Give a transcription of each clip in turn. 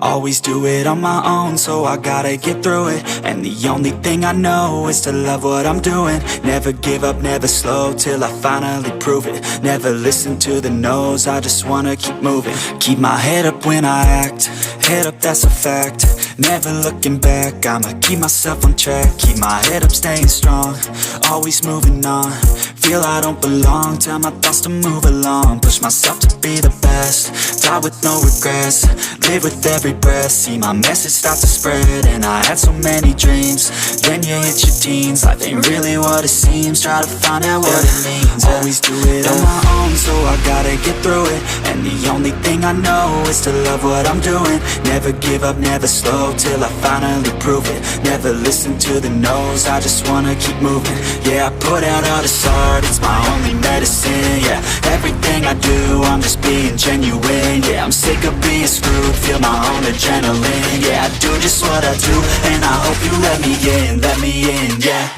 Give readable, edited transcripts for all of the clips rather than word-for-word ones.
Always do it on my own, so I gotta get through it. And the only thing I know is to love what I'm doing. Never give up, never slow, till I finally prove it. Never listen to the no's, I just wanna keep moving. Keep my head up when I act, head up, that's a fact. Never looking back, I'ma keep myself on track. Keep my head up, staying strong, always moving on. Feel I don't belong, tell my thoughts to move along. Push myself to be the best, die with no regrets. Live with every breath, see my message start to spread. And I had so many dreams, then you hit your teens. Life ain't really what it seems, try to find out what it means. Always do it on my own, so I gotta get through it. And the only thing I know is to love what I'm doing. Never give up, never slow, till I finally prove it. Never listen to the no's, I just wanna keep moving. Yeah, I put out all this art, it's my only medicine. Yeah, everything I do, I'm just being genuine. Yeah, I'm sick of being screwed, feel my own adrenaline. Yeah, I do just what I do, and I hope you let me in, yeah.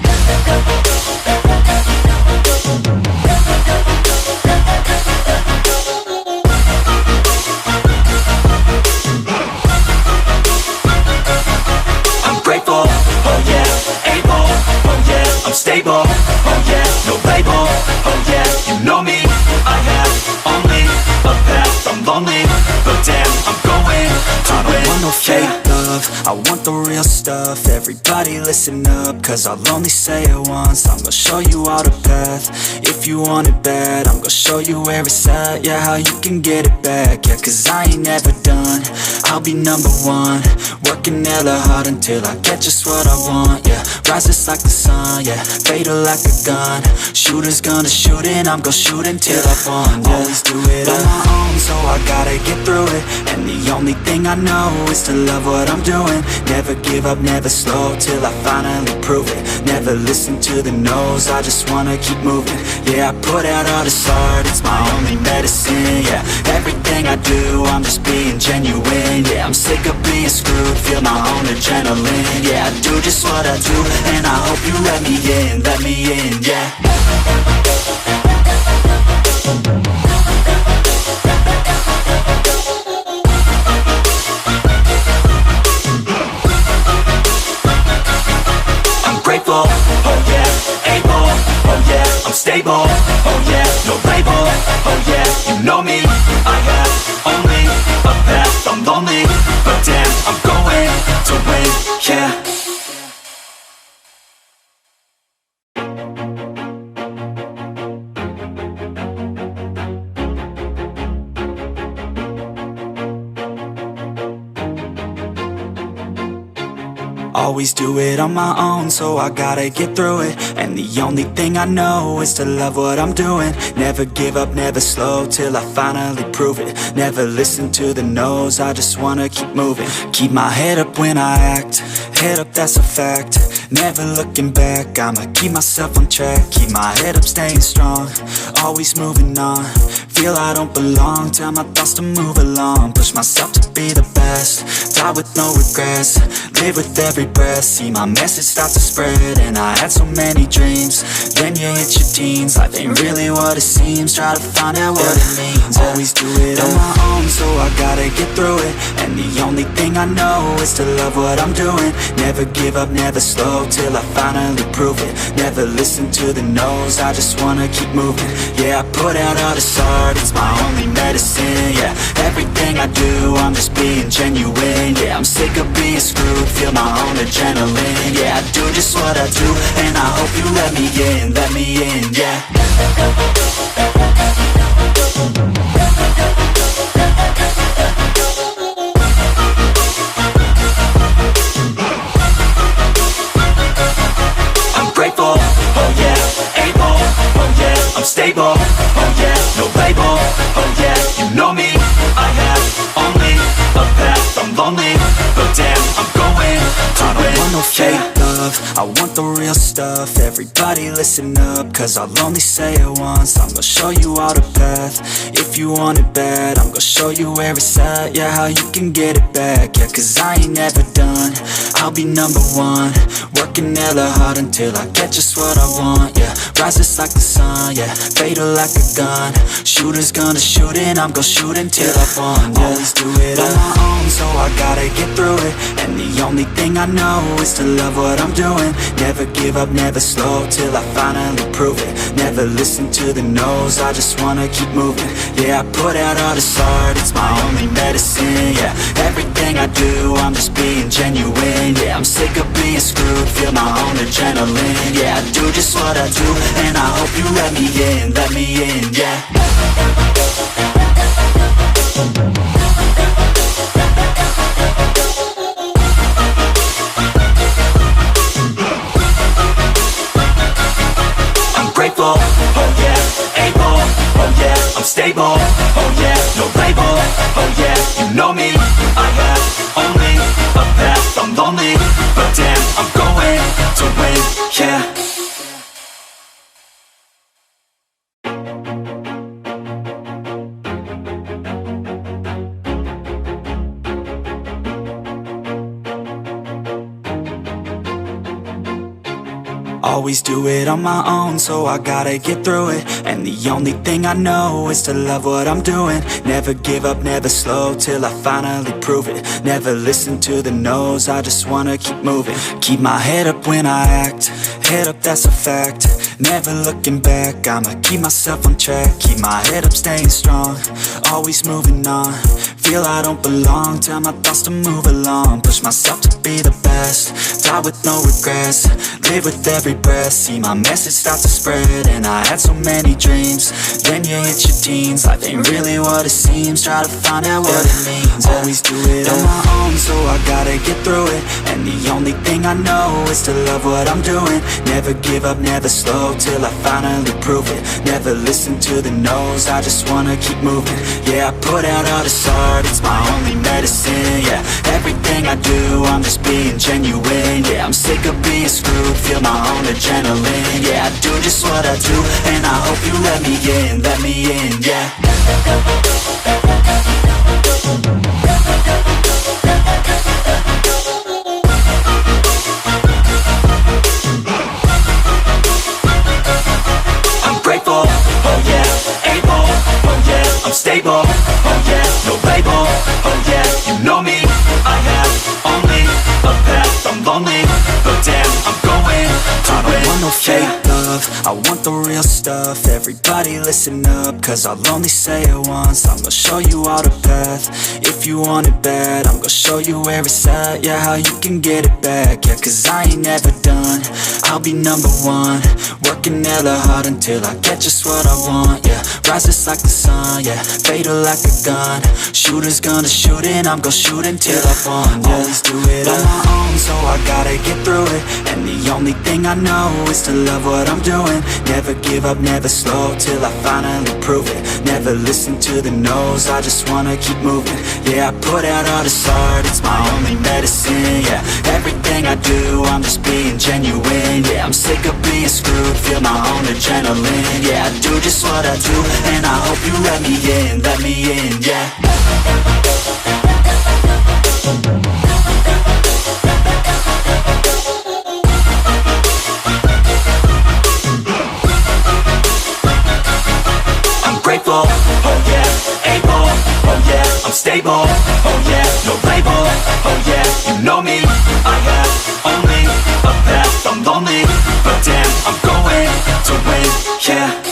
I'm grateful, oh yeah, able, oh yeah, I'm stable, oh yeah, no label, oh yeah, you know me, I have only a path, I'm lonely, but damn, I'm going to win. I don't want no fake love, I want the real stuff. Everybody listen up, cause I'll only say it once. I'm gonna show you all the path, if you want it bad. I'm gonna show you where it's at, yeah, how you can get it back. Yeah, cause I ain't never done, I'll be number one. Working hella hard until I get just what I want, yeah. Rises like the sun, yeah, fatal like a gun. Shooters gonna shoot and I'm gonna shoot until I won, yeah. Always do it on my own, so I gotta get through it. And the only thing I know is to love what I'm doing. Never give up, never slow, till I finally prove it. Never listen to the no's, I just wanna keep moving. Yeah, I put out all this art, it's my only medicine. Yeah, everything I do, I'm just being genuine. Yeah, I'm sick of being screwed, feel my own adrenaline. Yeah, I do just what I do, and I hope you let me in, yeah. Grateful, oh yeah, able, oh yeah, I'm stable, oh yeah, no label, oh yeah, you know me, I have only a path, I'm lonely, but damn, I'm going to win, yeah. Always do it on my own, so I gotta get through it. And the only thing I know is to love what I'm doing. Never give up, never slow, till I finally prove it. Never listen to the no's, I just wanna keep moving. Keep my head up when I act, head up, that's a fact. Never looking back, I'ma keep myself on track. Keep my head up, staying strong, always moving on. Feel I don't belong, tell my thoughts to move along. Push myself to be the best, die with no regrets. Live with every breath, see my message start to spread. And I had so many dreams, then you hit your teens. Life ain't really what it seems, try to find out what it means. Always do it on my own, so I gotta get through it. And the only thing I know is to love what I'm doing. Never give up, never slow, till I finally prove it. Never listen to the no's, I just wanna keep moving. Yeah, I put out all this art, it's my only medicine. Yeah, everything I do, I'm just being genuine. Yeah, I'm sick of being screwed, feel my own adrenaline. Yeah, I do just what I do, and I hope you let me in, yeah. Grateful, oh yeah, able, oh yeah, I'm stable, oh yeah, no label, oh yeah, you know me, I have only a path, I'm lonely, but damn, I'm going to win. I don't want no fake love, I want the real stuff. Everybody listen up, cause I'll only say it once. I'm gonna show you all the path, if you want it bad. I'm gonna show you where it's at, yeah, how you can get it back. Yeah, cause I ain't never done, I'll be number one. Working hella hard until I get just what I want, yeah. Rises like the sun, yeah, fatal like a gun. Shooter's gonna shoot and I'm gonna shoot until I fall, yeah. Always do it on my own, so I gotta get through it. And the only thing I know is to love what I'm doing. Never give up, never slow, till I finally prove it. Never listen to the no's, I just wanna keep moving. Yeah, I put out all this art, it's my only medicine, yeah. Everything I do, I'm just being genuine, yeah. I'm sick of being screwed, feel my own adrenaline, yeah. I do just what I do, and I hope you let me in, yeah. I'm grateful, oh yeah, able, oh yeah, I'm stable, oh yeah, no label, oh yeah, you know me, I have only a path, I'm lonely, but damn, I'm going to win, yeah. Always do it on my own, so I gotta get through it. And the only thing I know is to love what I'm doing. Never give up, never slow, till I finally prove it. Never listen to the no's, I just wanna keep moving. Keep my head up when I act, head up, that's a fact. Never looking back, I'ma keep myself on track. Keep my head up, staying strong, always moving on. Feel I don't belong, tell my thoughts to move along. Push myself to be the best, die with no regrets. Live with every breath, see my message start to spread. And I had so many dreams, then you hit your teens. Life ain't really what it seems, try to find out what it means. Always do it on my own, so I gotta get through it. And the only thing I know is to love what I'm doing. Never give up, never slow, till I finally prove it. Never listen to the no's, I just wanna keep moving. Yeah, I put out all this art, it's my only medicine, yeah. Everything I do, I'm just being genuine, yeah. I'm sick of being screwed, feel my own adrenaline, yeah. I do just what I do, and I hope you let me in, yeah. I'm grateful, oh yeah, able, oh yeah, I'm stable, oh yeah, no label, oh yeah, you know me, I have only a path, I'm lonely, but damn, I'm going to win. I don't want no fake love, I want the real stuff. Everybody listen up, cause I'll only say it once. I'm gonna show you all the path, if you want it bad. I'm gonna show you where it's at, yeah, how you can get it back. Yeah, cause I ain't never done, I'll be number one. Working hella hard until I get just what I want, yeah. Rises like the sun, yeah, fatal like a gun. Shooter's gonna shoot and I'm gonna shoot until I fall, yeah. Always do it on my own, so I gotta get through it. And the only thing I know is to love what I'm doing. Never give up, never slow, till I finally prove it. Never listen to the no's, I just wanna keep moving. Yeah, I put out all this art, it's my only medicine, yeah. Everything I do, I'm just being genuine, yeah. I'm sick of being screwed, feel my own adrenaline, yeah. I do just what I do, and I hope you let me in, yeah. I'm grateful, oh yeah, able, oh yeah, I'm stable, oh yeah, no label, oh yeah, you know me, I have only a path, I'm lonely, but damn, I'm going to win, yeah.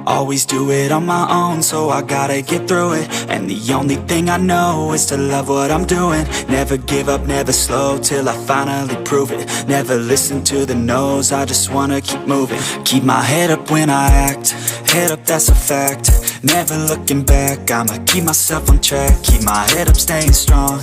Always do it on my own, so I gotta get through it. And the only thing I know is to love what I'm doing. Never give up, never slow, till I finally prove it. Never listen to the no's, I just wanna keep moving. Keep my head up when I act, head up, that's a fact. Never looking back, I'ma keep myself on track. Keep my head up, staying strong,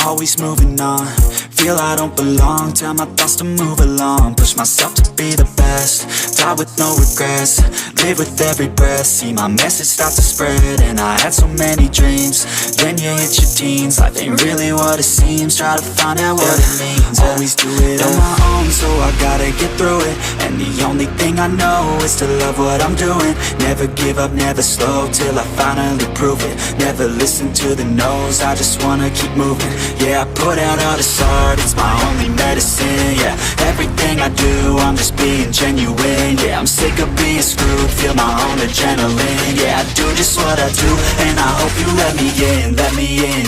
always moving on. Feel I don't belong, tell my thoughts to move along. Push myself to be the best, die die with no regrets, live with every breath. See my message start to spread, and I had so many dreams. Then you hit your teens, life ain't really what it seems. Try to find out what it means. Always do it on my own, so I gotta get through it. And the only thing I know is to love what I'm doing. Never give up, never slow, till I finally prove it. Never listen to the no's, I just wanna keep moving. Yeah, I put out all this art, it's my only medicine. Yeah, everything I do, I'm just being genuine. Yeah, I'm sick of being screwed, feel my own adrenaline. Yeah, I do just what I do, and I hope you let me in,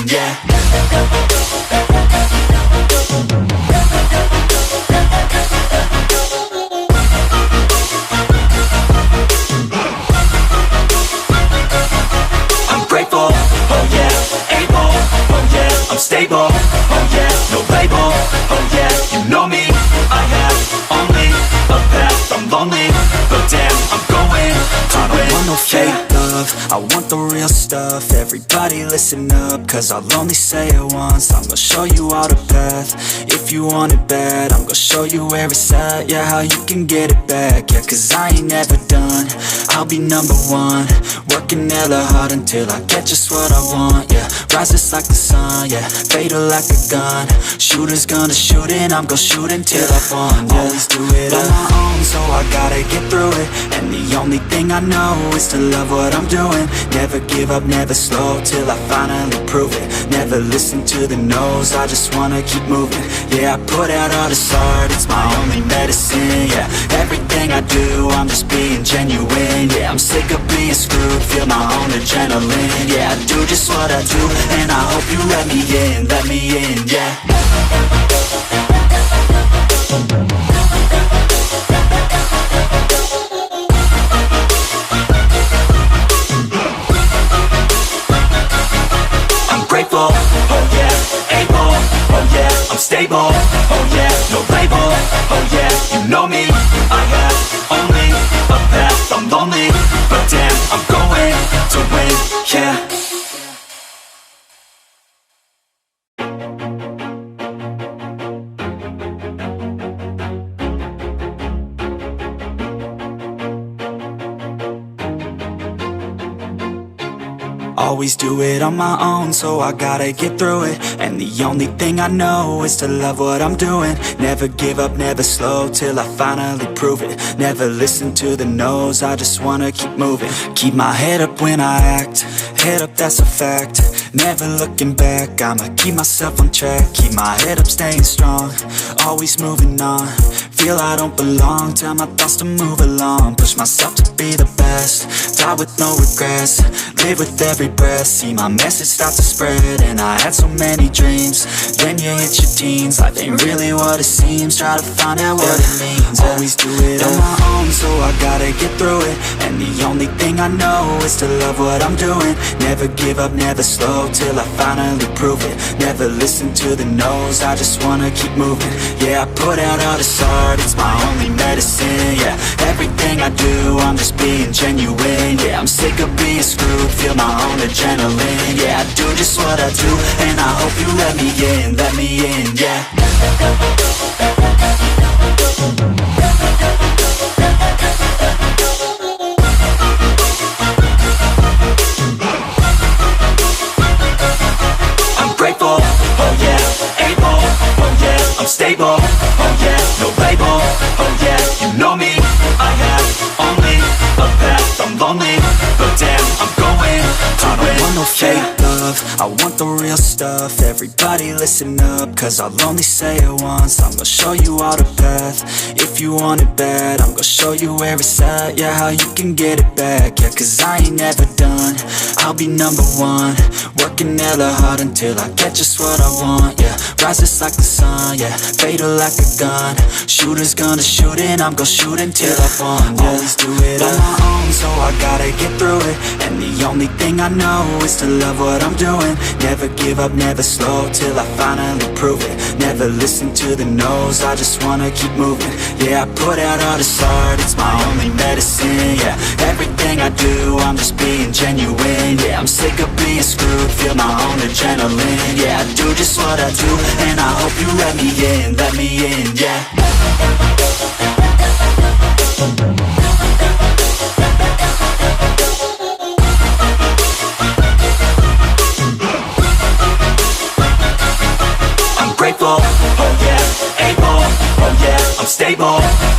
yeah. I'm grateful, oh yeah, able, oh yeah, I'm stable, oh yeah, no label, oh yeah, you know me, I have only a path, I'm lonely, but damn, I'm going to win. I don't want no fake love, I want the real stuff. Everybody listen up, cause I'll only say it once. I'm gonna show you all the path, if you want it bad. I'm gonna show you where it's at, yeah, how you can get it back. Yeah, cause I ain't never done, I'll be number one. Working hella hard until I get just what I want, yeah. Rises like the sun, yeah, fatal like a gun. Shooter's gonna shoot and I'm gonna shoot until I won, yeah. Always do it on my own, so I gotta get through it. And the only thing I know is to love what I'm doing. Never give up, never slow, till I finally prove it. Never listen to the no's, I just wanna keep moving. Yeah, I put out all this art, it's my only medicine. Yeah, everything I do, I'm just being genuine. Yeah, I'm sick of being screwed, feel my own adrenaline. Yeah, I do just what I do, and I hope you let me in, yeah. I'm grateful, oh yeah, able, oh yeah, I'm stable, oh yeah, no label, oh yeah, you know me, I have only a path, I'm lonely, but damn, I'm going to win, yeah. Always do it on my own, so I gotta get through it. And the only thing I know is to love what I'm doing. Never give up, never slow, till I finally prove it. Never listen to the no's, I just wanna keep moving. Keep my head up when I act, head up, that's a fact. Never looking back, I'ma keep myself on track. Keep my head up, staying strong, always moving on. Feel I don't belong, tell my thoughts to move along. Push myself to be the best, die with no regrets, live with every breath. See my message start to spread, and I had so many dreams. Then you hit your teens, life ain't really what it seems. Try to find out what it means. Always do it on my own, so I gotta get through it. And the only thing I know is to love what I'm doing. Never give up, never slow, till I finally prove it. Never listen to the no's, I just wanna keep moving. Yeah, I put out all this art, it's my only medicine. Yeah, everything I do, I'm just being genuine. Yeah, I'm sick of being screwed, feel my own adrenaline. Yeah, I do just what I do, and I hope you let me in, yeah. I'm grateful, oh yeah, able, oh yeah, I'm stable, oh yeah, no label, oh yeah, you know me, I have only a path, I'm lonely, but damn, I'm going to win. I don't want no fake love, I want the real stuff. Everybody listen up, cause I'll only say it once. I'm gonna show you all the path, if you want it bad. I'm gonna show you where it's at, yeah, how you can get it back. Yeah, cause I ain't never done, I'll be number one. Working hella hard until I get just what I want, yeah. Rises like the sun, yeah, fatal like a gun. Shooter's gonna shoot and I'm gonna shoot until I won, yeah. Always do it on my own, so I gotta get through it. And the only thing I know is to love what I'm doing. Never give up, never slow, till I finally prove it. Never listen to the no's, I just wanna keep moving. Yeah, I put out all this art, it's my only medicine. Yeah, everything I do, I'm just being genuine. Yeah, I'm sick of being screwed, feel my own adrenaline. Yeah, I do just what I do, and I hope you let me in, yeah.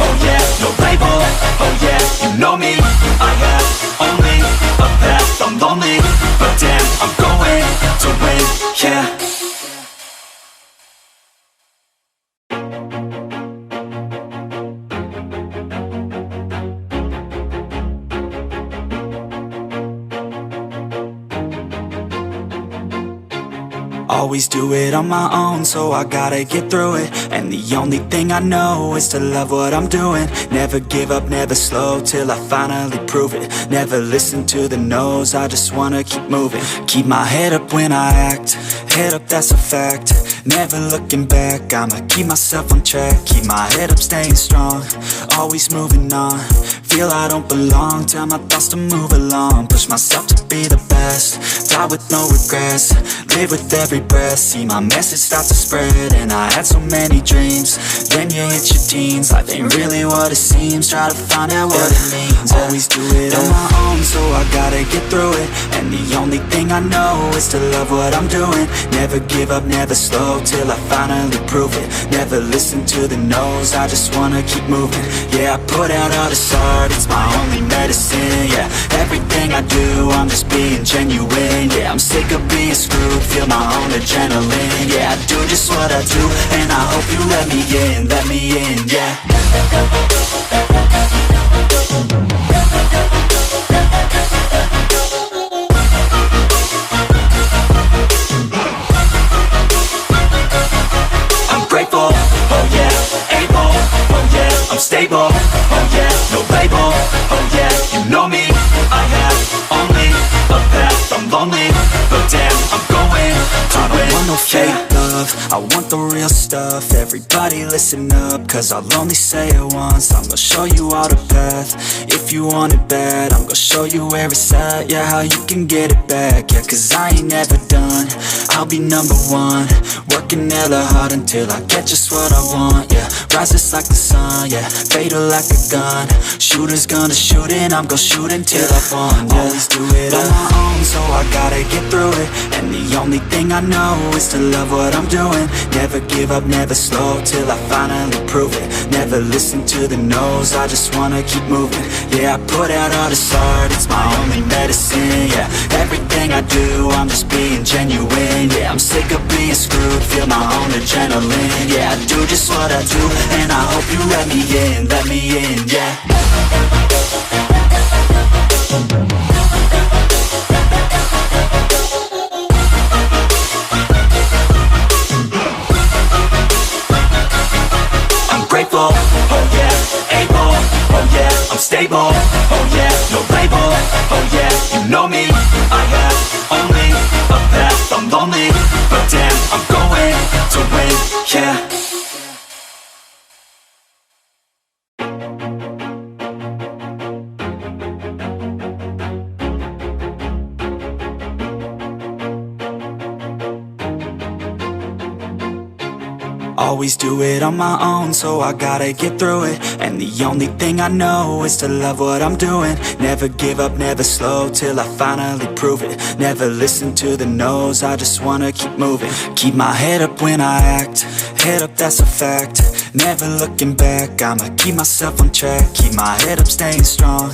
oh yeah, no label, oh yeah, you know me. I have only a path, I'm lonely, but damn, I'm going to win, yeah. Always do it on my own, so I gotta get through it. And the only thing I know is to love what I'm doing. Never give up, never slow, till I finally prove it. Never listen to the no's, I just wanna keep moving. Keep my head up when I act, head up, that's a fact. Never looking back, I'ma keep myself on track. Keep my head up, staying strong, always moving on. Feel I don't belong, tell my thoughts to move along. Push myself to be the best, die with no regrets. Live with every breath, see my message start to spread. And I had so many dreams, then you hit your teens. Life ain't really what it seems, try to find out what it means. Always do it on my own, so I gotta get through it. And the only thing I know is to love what I'm doing. Never give up, never slow, till I finally prove it. Never listen to the no's, I just wanna keep moving. Yeah, I put out all this art, it's my only medicine. Yeah, everything I do, I'm just being genuine. Yeah, I'm sick of being screwed, feel my own adrenaline. Yeah, I do just what I do, and I hope you let me in, yeah. I'm grateful, oh yeah, able, oh yeah, I'm stable, oh yeah, no label, oh yeah, you know me. I have only a path, I'm lonely, but damn, I'm going to win. I don't want no fake love, I want the real stuff. Everybody listen up, cause I'll only say it once. I'm gonna show you all the path, if you want it bad. I'm gonna show you where it's at, yeah, how you can get it back. Yeah, cause I ain't never done, I'll be number one. Working hella hard until I get just what I want, yeah. Rises like the sun, yeah, fatal like a gun. Shooter's gonna shoot and I'm gonna shoot until I won, yeah. Always do it on my own, so I gotta get through it. And the only thing I know is to love what I'm doing. Never give up, never slow, till I finally prove it. Never listen to the no's, I just wanna keep moving. Yeah, I put out all this art, it's my only medicine. Yeah, everything I do, I'm just being genuine. Yeah, I'm sick of being screwed, feel my own adrenaline. Yeah, I do just what I do, and I hope you let me in, yeah. I'm grateful, oh yeah, able, oh yeah, I'm stable, oh yeah, no label, oh yeah, you know me. I have only a path, I'm lonely, but damn, I'm going to win, yeah. Always do it on my own, so I gotta get through it. And the only thing I know is to love what I'm doing. Never give up, never slow, till I finally prove it. Never listen to the no's, I just wanna keep moving. Keep my head up when I act, head up, that's a fact. Never looking back, I'ma keep myself on track. Keep my head up, staying strong,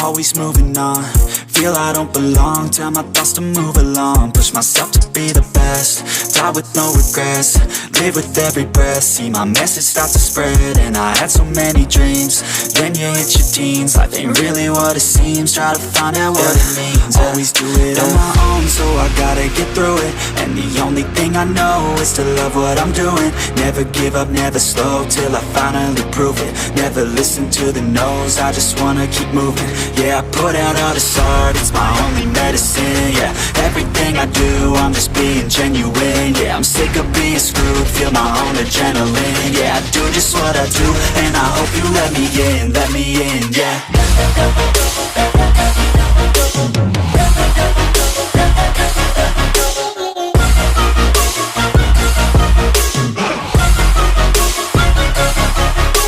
always moving on. Feel I don't belong, tell my thoughts to move along. Push myself to be the best, die with no regrets. Live with every breath, see my message start to spread. And I had so many dreams, then you hit your teens. Life ain't really what it seems, try to find out what it means. Always do it on my own, so I gotta get through it. And the only thing I know is to love what I'm doing. Never give up, never slow, till I finally prove it. Never listen to the no's, I just wanna keep moving. Yeah, I put out all this art, it's my only medicine. Yeah, everything I do, I'm just being genuine. Yeah, I'm sick of being screwed, feel my own adrenaline. Yeah, I do just what I do, and I hope you let me in, yeah.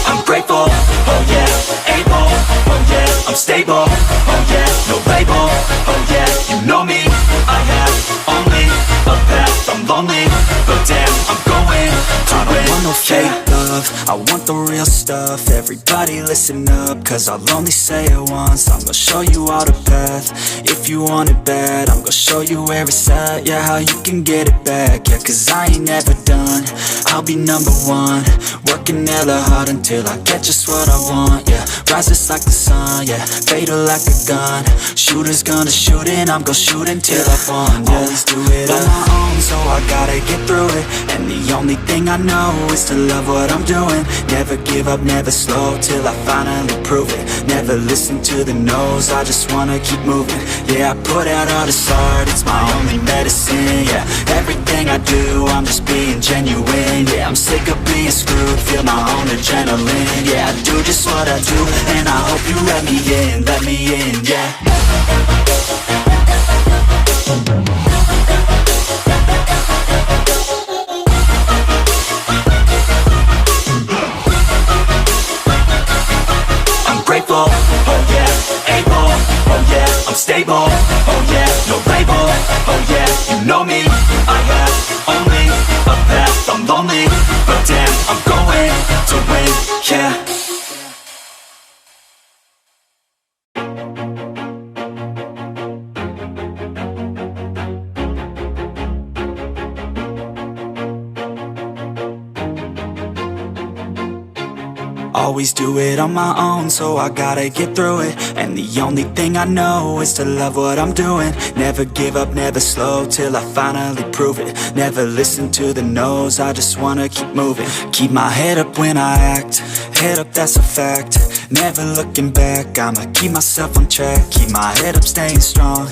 I'm grateful, oh yeah, able, oh yeah, I'm stable, oh yeah, no label, oh yeah, you know me. I have only a path, I'm lonely, but damn, I'm going to win. I don't want no fake love, love, I want the real stuff. Everybody listen up, cause I'll only say it once. I'm gonna show you all the path. If you want it bad, I'm gonna show you where it's at. Yeah, how you can get it back. Yeah, cause I ain't never done, I'll be number one. Working hella hard until I get just what I want. Yeah, rises like the sun, yeah, fatal like a gun. Shooters gonna shoot and I'm gonna shoot until I won. Yeah, always do it on my own, so I gotta get through it. And the only thing I know is to love what I'm doing. Never give up, never slow, till I finally prove it. Never listen to the no's, I just wanna keep moving. Yeah, I put out all this art, it's my only medicine. Yeah, everything I do, I'm just being genuine. Yeah, I'm sick of being screwed, feel my own adrenaline. Yeah, I do just what I do, and I hope you let me in, yeah. Grateful, oh yeah, able, oh yeah, I'm stable, oh yeah, no label, oh yeah, you know me, I have only a path, I'm lonely, but damn, I'm going to win, yeah. Always do it on my own, so I gotta get through it. And the only thing I know is to love what I'm doing. Never give up, never slow, till I finally prove it. Never listen to the no's, I just wanna keep moving. Keep my head up when I act, head up, that's a fact. Never looking back, I'ma keep myself on track. Keep my head up, staying strong,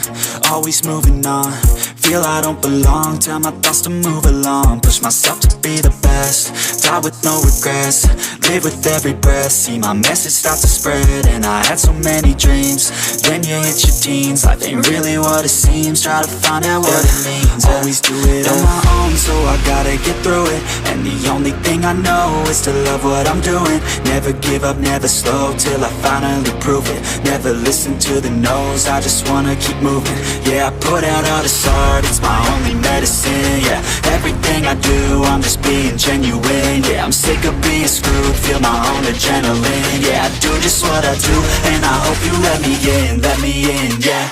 always moving on. Feel I don't belong, tell my thoughts to move along. Push myself to be the best, die with no regrets. Live with every breath, see my message start to spread. And I had so many dreams, then you hit your teens. Life ain't really what it seems, try to find out what it means. Always do it on my own, so I gotta get through it. And the only thing I know is to love what I'm doing. Never give up, never slow, till I finally prove it. Never listen to the no's, I just wanna keep moving. Yeah, I put out all this art, it's my only medicine. Yeah, everything I do, I'm just being genuine. Yeah, I'm sick of being screwed, feel my own adrenaline. Yeah, I do just what I do, and I hope you let me in, yeah.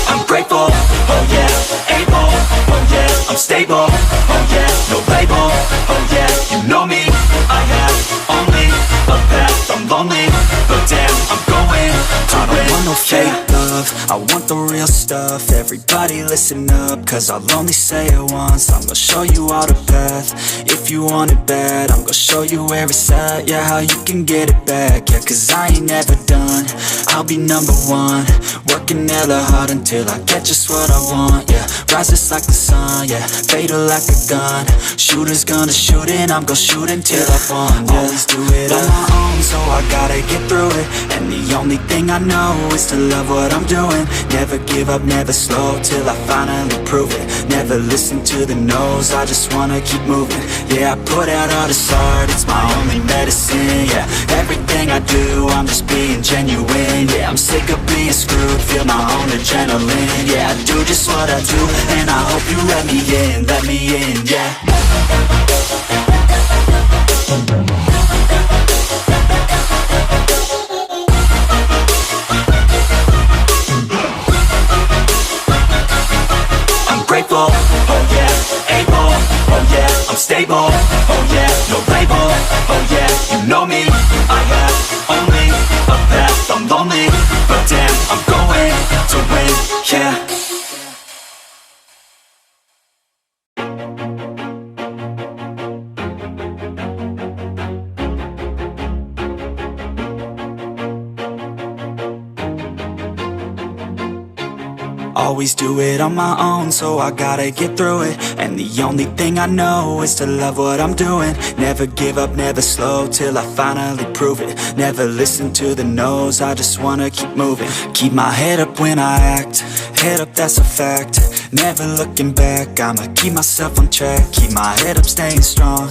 I'm grateful, oh yeah, able, oh yeah, I'm stable, oh yeah, no label, oh yeah, you know me, I have only a path, I'm lonely, but damn, I'm going to win. I don't want no fake love, I want the real stuff. Everybody listen up, cause I'll only say it once. I'm gonna show you all the path. If you want it bad, I'm gonna show you where it's at. Yeah, how you can get it back. Yeah, cause I ain't never done, I'll be number one. Working hella hard until I get just what I want. Yeah, rises like the sun, yeah, fatal like a gun. Shooters gonna shoot and I'm gonna shoot until I won. Yeah, always do it on my own, so I gotta get through it. And the only thing I know is to love what I'm doing. Never give up, never slow, till I finally prove it. Never listen to the no's, I just wanna keep moving. Yeah, I put out all this art, it's my only medicine. Yeah, everything I do, I'm just being genuine. Yeah, I'm sick of being screwed, feel my own adrenaline. Yeah, I do just what I do, and I hope you let me in, yeah. Grateful, oh yeah, able, oh yeah, I'm stable, oh yeah, no label, oh yeah, you know me, I have only a path, I'm lonely, but damn, I'm going to win, yeah. Always do it on my own, so I gotta get through it. And the only thing I know is to love what I'm doing. Never give up, never slow, till I finally prove it. Never listen to the no's, I just wanna keep moving. Keep my head up when I act, head up, that's a fact. Never looking back, I'ma keep myself on track. Keep my head up, staying strong,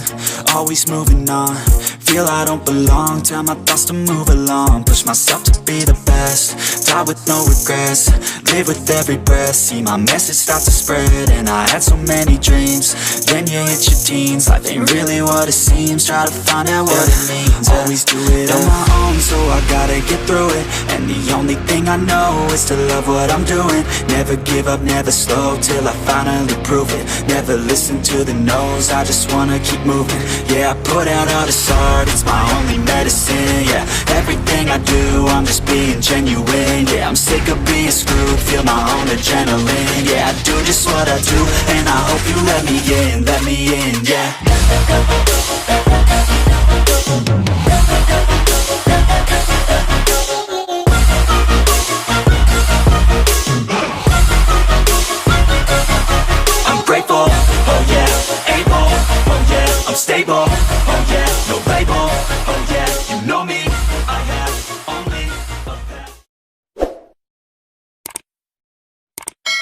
always moving on. Feel I don't belong, tell my thoughts to move along. Push myself to be the best, die with no regrets. Live with every breath, see my message start to spread. And I had so many dreams, then you hit your teens. Life ain't really what it seems, try to find out what it means. Always do it on my own, so I gotta get through it. And the only thing I know is to love what I'm doing. Never give up, never slow, till I finally prove it. Never listen to the no's, I just wanna keep moving. Yeah, I put out all this art, it's my only medicine. Yeah, everything I do, I'm just being genuine. Yeah, I'm sick of being screwed, feel my own adrenaline. Yeah, I do just what I do, and I hope you let me in, yeah.